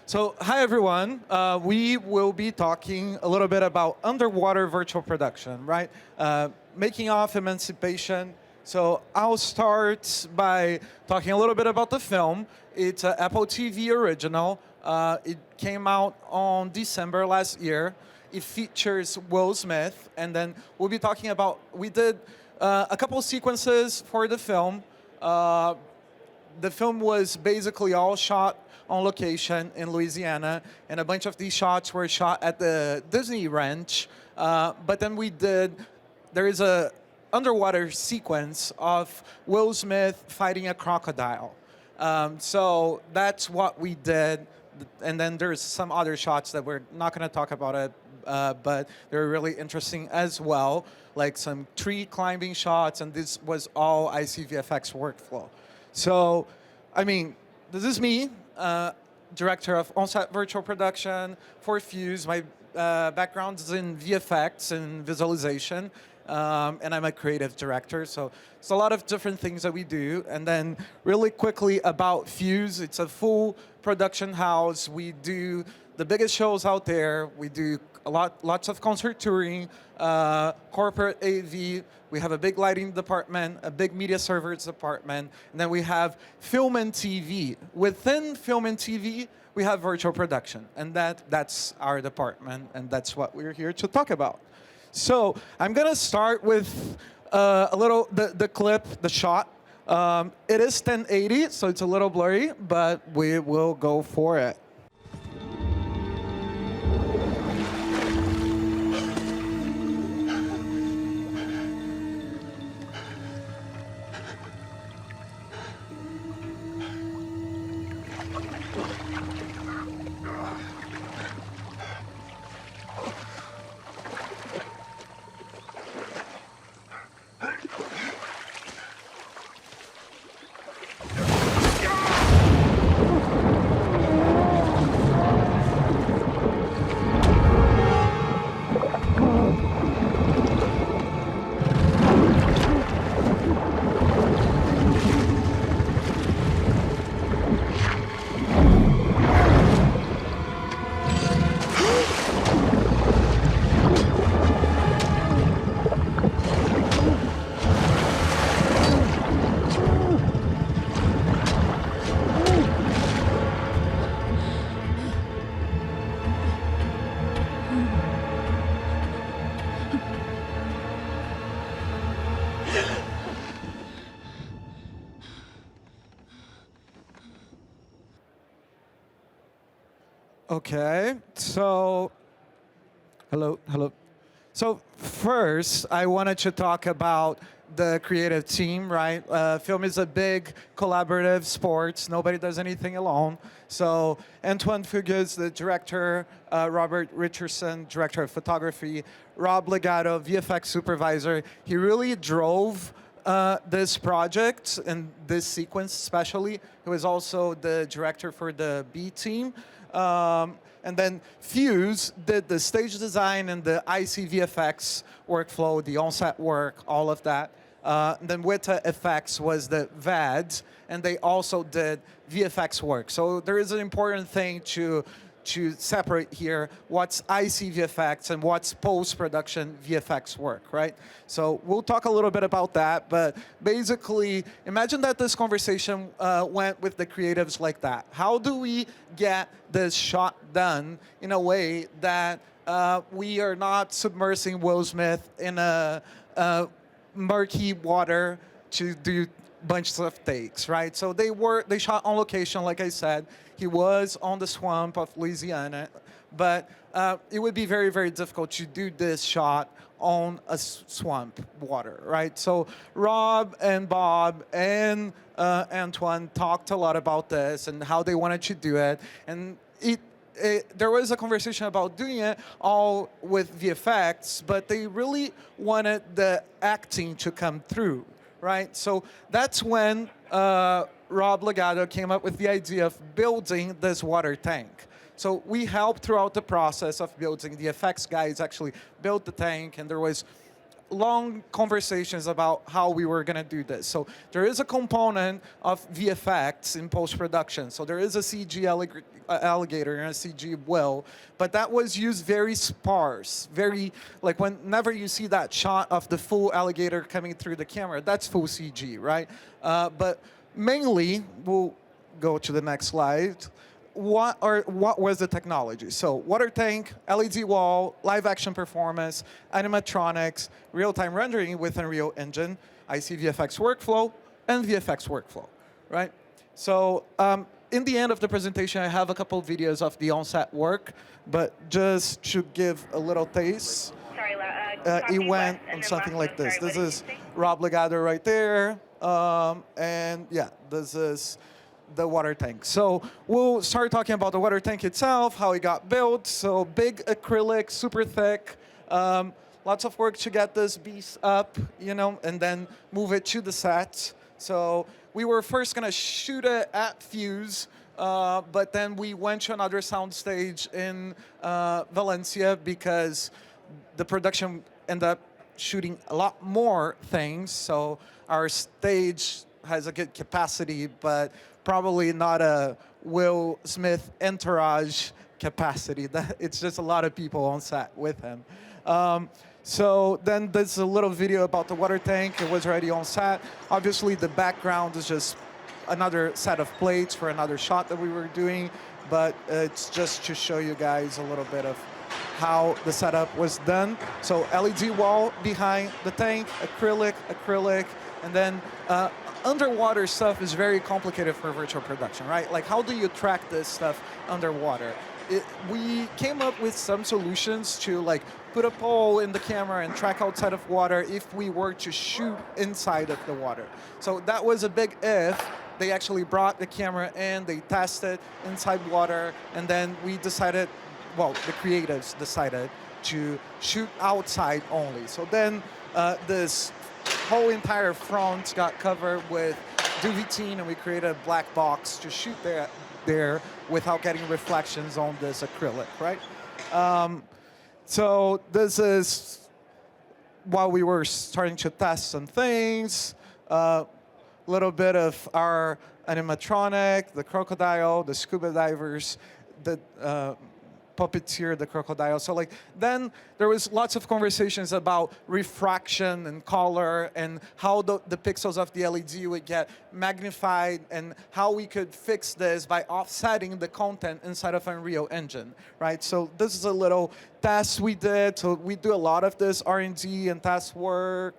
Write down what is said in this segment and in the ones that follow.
So, hi everyone. We will be talking a little bit about underwater virtual production, right? Making off Emancipation. So, I'll start by talking a little bit about the film. It's an Apple TV original. It came out on December last year. It features Will Smith, and then we'll be talking about. We did a couple sequences for the film. The film was basically all shot on location in Louisiana, and a bunch of these shots were shot at the Disney Ranch. But then there is a underwater sequence of Will Smith fighting a crocodile. So that's what we did. And then there's some other shots that we're not going to talk about it, but they're really interesting as well, like some tree climbing shots, and this was all ICVFX workflow. So, I mean, this is me, director of on-set virtual production for Fuse. My background is in VFX and visualization, and I'm a creative director. So it's a lot of different things that we do. And then really quickly about Fuse, it's a full production house. We do the biggest shows out there. We do lots of concert touring, corporate AV. We have a big lighting department, a big media servers department, and then we have film and TV. Within film and TV, we have virtual production, and that's our department, and that's what we're here to talk about. So I'm gonna start with the clip, the shot. It is 1080, so it's a little blurry, but we will go for it. Okay, so, hello. So first, I wanted to talk about the creative team, right? Film is a big collaborative sport. Nobody does anything alone. So Antoine Fugues, the director, Robert Richardson, director of photography, Rob Legato, VFX supervisor. He really drove this project and this sequence especially. He was also the director for the B team. And then Fuse did the stage design and the ICVFX workflow, the on-set work, all of that. Then vETC was the VAD, and they also did VFX work. So there is an important thing to separate here what's ICVFX and what's post-production VFX work, right? So we'll talk a little bit about that, but basically, imagine that this conversation went with the creatives like that. How do we get this shot done in a way that we are not submersing Will Smith in a murky water to do bunches of takes, right? So they shot on location, like I said. He was on the swamp of Louisiana, but it would be very, very difficult to do this shot on a swamp water, right? So Rob and Bob and Antoine talked a lot about this and how they wanted to do it, and there was a conversation about doing it all with VFX, but they really wanted the acting to come through, right? So that's when Rob Legato came up with the idea of building this water tank. So we helped throughout the process of building. The effects guys actually built the tank, and there was long conversations about how we were going to do this. So there is a component of VFX in post-production. So there is a CG alligator and a CG whale, but that was used very sparse, very, like whenever you see that shot of the full alligator coming through the camera, that's full CG, right? But mainly, we'll go to the next slide. What was the technology? So water tank, LED wall, live action performance, animatronics, real-time rendering with Unreal Engine, ICVFX workflow, and VFX workflow, right? So in the end of the presentation, I have a couple of videos of the on-set work, but just to give a little taste, it went on something like this. This is Rob Legato right there, and yeah, this is the water tank. So we'll start talking about the water tank itself, how it got built. So big acrylic, super thick. Lots of work to get this beast up, you know, and then move it to the set. So we were first gonna shoot it at Fuse, but then we went to another soundstage in Valencia because the production ended up shooting a lot more things. So our stage has a good capacity, but probably not a Will Smith entourage capacity. It's just a lot of people on set with him. So then there's a little video about the water tank. It was already on set. Obviously, the background is just another set of plates for another shot that we were doing, but it's just to show you guys a little bit of how the setup was done. So LED wall behind the tank, acrylic, and then underwater stuff is very complicated for virtual production, right? Like, how do you track this stuff underwater? We came up with some solutions to like put a pole in the camera and track outside of water if we were to shoot inside of the water. So that was a big if. They actually brought the camera in, they tested inside water, and then we decided, well, the creatives decided to shoot outside only. So then this whole entire front got covered with DVT, and we created a black box to shoot there without getting reflections on this acrylic, right? So this is while we were starting to test some things, a little bit of our animatronic, the crocodile, the scuba divers, the puppeteer, the crocodile. So like then there was lots of conversations about refraction and color and how the pixels of the LED would get magnified and how we could fix this by offsetting the content inside of Unreal Engine, right? So this is a little test we did. So we do a lot of this R&D and test work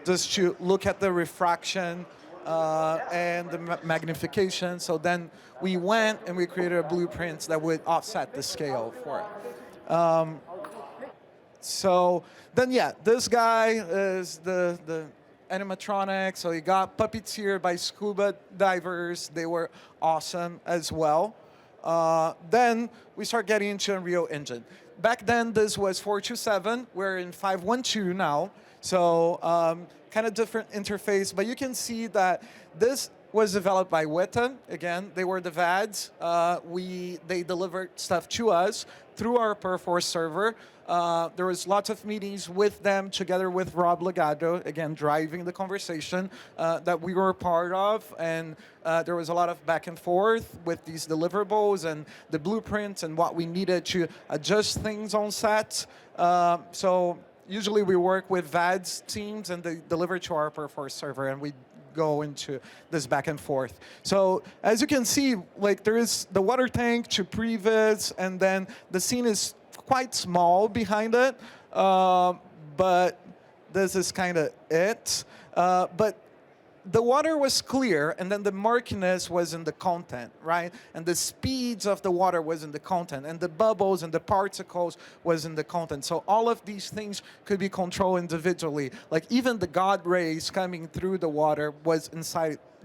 just to look at the refraction and the magnification. So then we went and we created a blueprint that would offset the scale for it. So then, yeah, this guy is the animatronic. So he got puppeteered by scuba divers. They were awesome as well. Then we start getting into Unreal Engine. Back then, this was 4.2.7. We're in 5.1.2 now. So kind of different interface, but you can see that this was developed by Weta. Again, they were the VADs. They delivered stuff to us through our Perforce server. There was lots of meetings with them together with Rob Legato, again, driving the conversation that we were a part of. And there was a lot of back and forth with these deliverables and the blueprints and what we needed to adjust things on set. So usually we work with VADs teams and they deliver to our Perforce server, and we go into this back and forth. So as you can see, like there is the water tank to previs, and then the scene is quite small behind it, but this is kind of it. But the water was clear, and then the murkiness was in the content, right? And the speeds of the water was in the content, and the bubbles and the particles was in the content. So all of these things could be controlled individually. Like even the God rays coming through the water was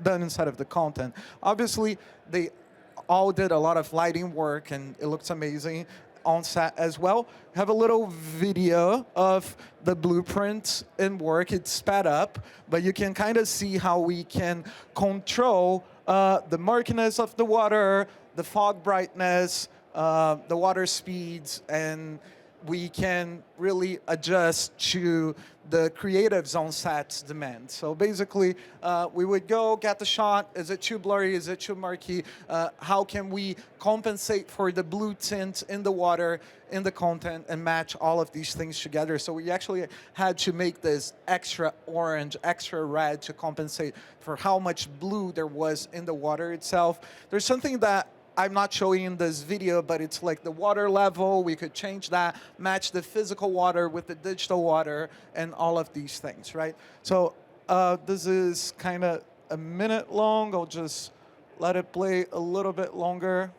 done inside of the content. Obviously, they all did a lot of lighting work, and it looks amazing on set as well. Have a little video of the blueprint in work. It's sped up, but you can kind of see how we can control the murkiness of the water, the fog brightness, the water speeds, and we can really adjust to the creatives on set's demand. So basically, we would go get the shot. Is it too blurry? Is it too murky? How can we compensate for the blue tint in the water, in the content, and match all of these things together? So we actually had to make this extra orange, extra red to compensate for how much blue there was in the water itself. There's something that I'm not showing in this video, but it's like the water level. We could change that, match the physical water with the digital water, and all of these things, right? So this is kind of a minute long. I'll just let it play a little bit longer.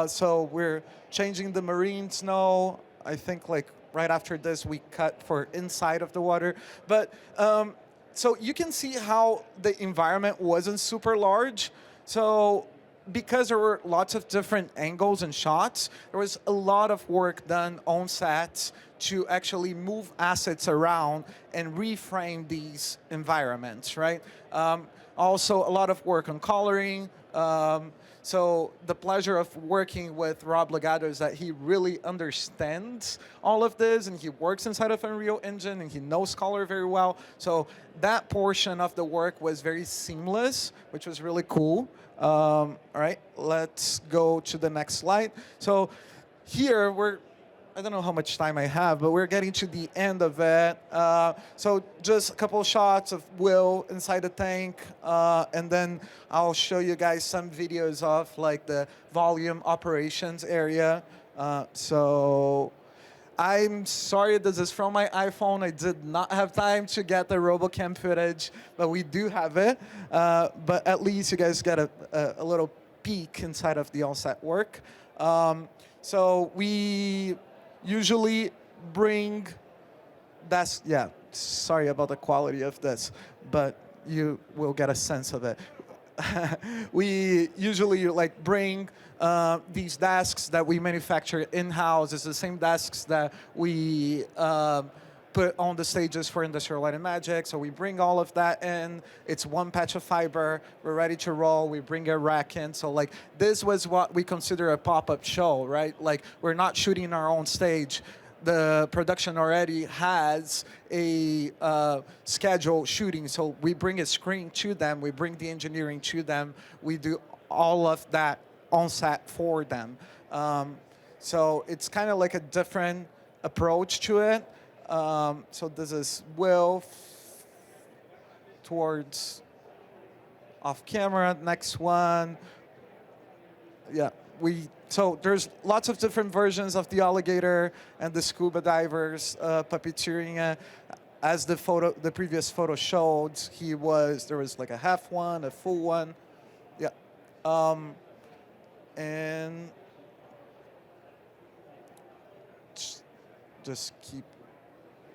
So we're changing the marine snow. I think like right after this, we cut for inside of the water. But so you can see how the environment wasn't super large. So because there were lots of different angles and shots, there was a lot of work done on set to actually move assets around and reframe these environments, right? Also, a lot of work on coloring. So the pleasure of working with Rob Legato is that he really understands all of this, and he works inside of Unreal Engine, and he knows color very well. So that portion of the work was very seamless, which was really cool. All right, let's go to the next slide. So here I don't know how much time I have, but we're getting to the end of it. So just a couple of shots of Will inside the tank, and then I'll show you guys some videos of like the volume operations area. So I'm sorry, this is from my iPhone. I did not have time to get the RoboCam footage, but we do have it. But at least you guys get a little peek inside of the on-set work. So we usually bring that's, yeah, sorry about the quality of this, but you will get a sense of it. We usually like bring these desks that we manufacture in-house. It's the same desks that we put on the stages for Industrial Light and Magic. So we bring all of that in. It's one patch of fiber. We're ready to roll. We bring a rack in. So like this was what we consider a pop-up show, right? Like we're not shooting our own stage. The production already has a scheduled shooting. So we bring a screen to them. We bring the engineering to them. We do all of that on set for them. So it's kind of like a different approach to it. So this is Will towards off camera. Next one. Yeah, so there's lots of different versions of the alligator and the scuba divers puppeteering it. As the previous photo showed, there was like a half one, a full one. Yeah. And just keep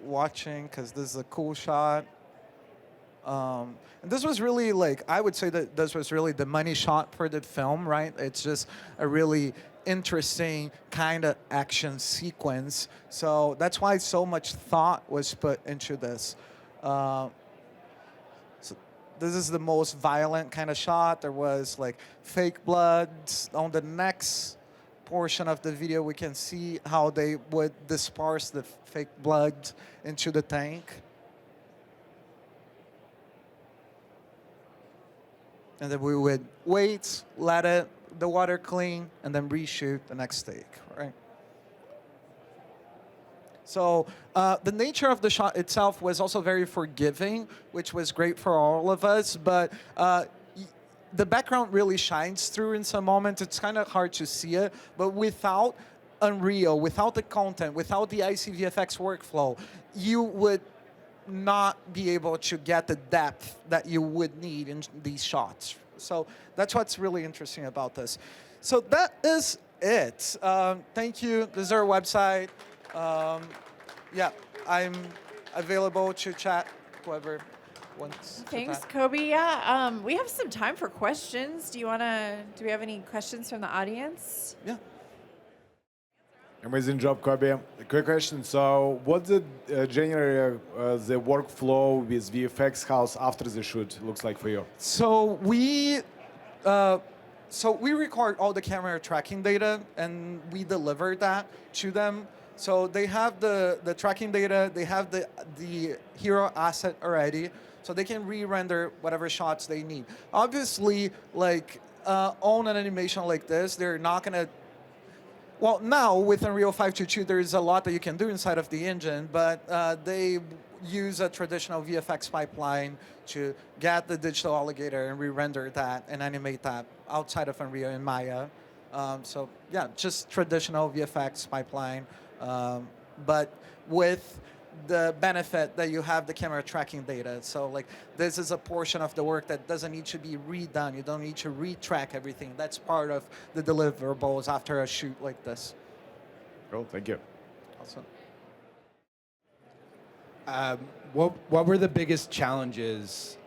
watching because this is a cool shot. And this was really like, I would say that this was really the money shot for the film, right? It's just a really interesting kind of action sequence. So that's why so much thought was put into this. So this is the most violent kind of shot. There was like fake blood. On the next portion of the video, we can see how they would disperse the fake blood into the tank. And then we would wait, let the water clean, and then reshoot the next take, right? So the nature of the shot itself was also very forgiving, which was great for all of us. But the background really shines through in some moments. It's kind of hard to see it. But without Unreal, without the content, without the ICVFX workflow, you would not be able to get the depth that you would need in these shots. So that's what's really interesting about this. So that is it. Thank you. This is our website. Yeah, I'm available to chat, whoever wants. Thanks, Koby. Yeah, we have some time for questions. Do we have any questions from the audience? Yeah. Amazing job, Koby. A quick question. So what's generally the workflow with VFX house after the shoot looks like for you? So we record all the camera tracking data and we deliver that to them. So they have the tracking data, they have the hero asset already, so they can re-render whatever shots they need. Obviously, like on an animation like this, they're not gonna. Well, now with Unreal 522, there's a lot that you can do inside of the engine, but they use a traditional VFX pipeline to get the digital alligator and re-render that and animate that outside of Unreal in Maya. So yeah, just traditional VFX pipeline, but with the benefit that you have the camera tracking data. So like this is a portion of the work that doesn't need to be redone. You don't need to retrack everything. That's part of the deliverables after a shoot like this. Cool, thank you. Awesome. What were the biggest challenges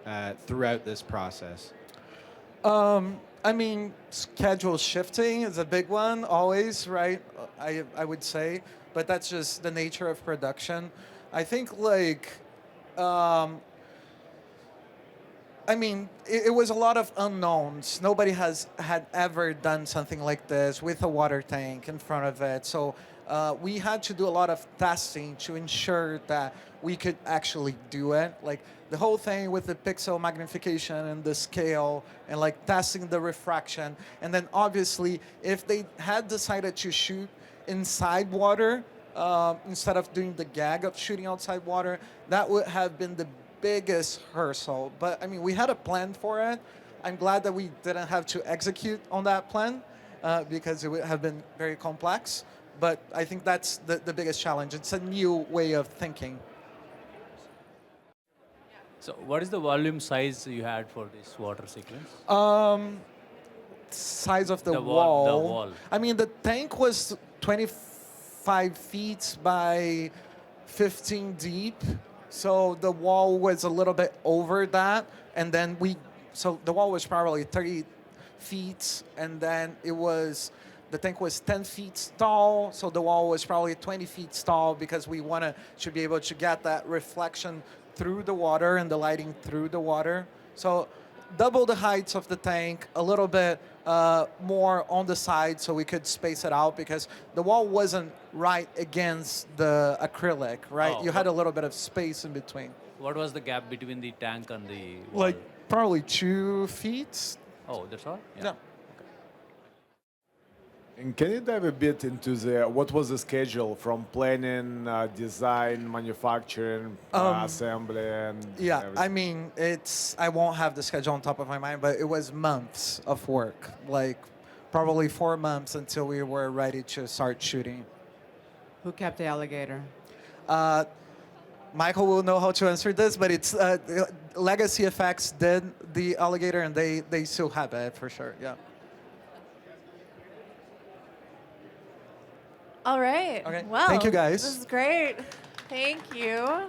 throughout this process? I mean, schedule shifting is a big one, always, right? I would say, but that's just the nature of production. I think, like, I mean, it was a lot of unknowns. Nobody had ever done something like this with a water tank in front of it. So we had to do a lot of testing to ensure that we could actually do it. Like the whole thing with the pixel magnification and the scale and like testing the refraction. And then obviously, if they had decided to shoot inside water, instead of doing the gag of shooting outside water, that would have been the biggest hurdle. But I mean, we had a plan for it. I'm glad that we didn't have to execute on that plan because it would have been very complex. But I think that's the biggest challenge. It's a new way of thinking. So what is the volume size you had for this water sequence? Size of the The wall. wall. I mean, the tank was 25 feet by 15 deep. So the wall was a little bit over that. And then so the wall was probably 30 feet. And then the tank was 10 feet tall. So the wall was probably 20 feet tall because we wanted to be able to get that reflection through the water and the lighting through the water. So double the heights of the tank, a little bit more on the side so we could space it out because the wall wasn't right against the acrylic, right? Oh, you had a little bit of space in between. What was the gap between the tank and the wall? Like probably 2 feet. Oh, that's all? Yeah. And can you dive a bit into what was the schedule from planning, design, manufacturing, assembly, and Yeah, everything? I mean, I won't have the schedule on top of my mind, but it was months of work, like probably 4 months until we were ready to start shooting. Who kept the alligator? Michael will know how to answer this, but it's Legacy FX did the alligator, and they still have it for sure. Yeah. All right. Okay. Well, Thank you, guys. This is great. Thank you.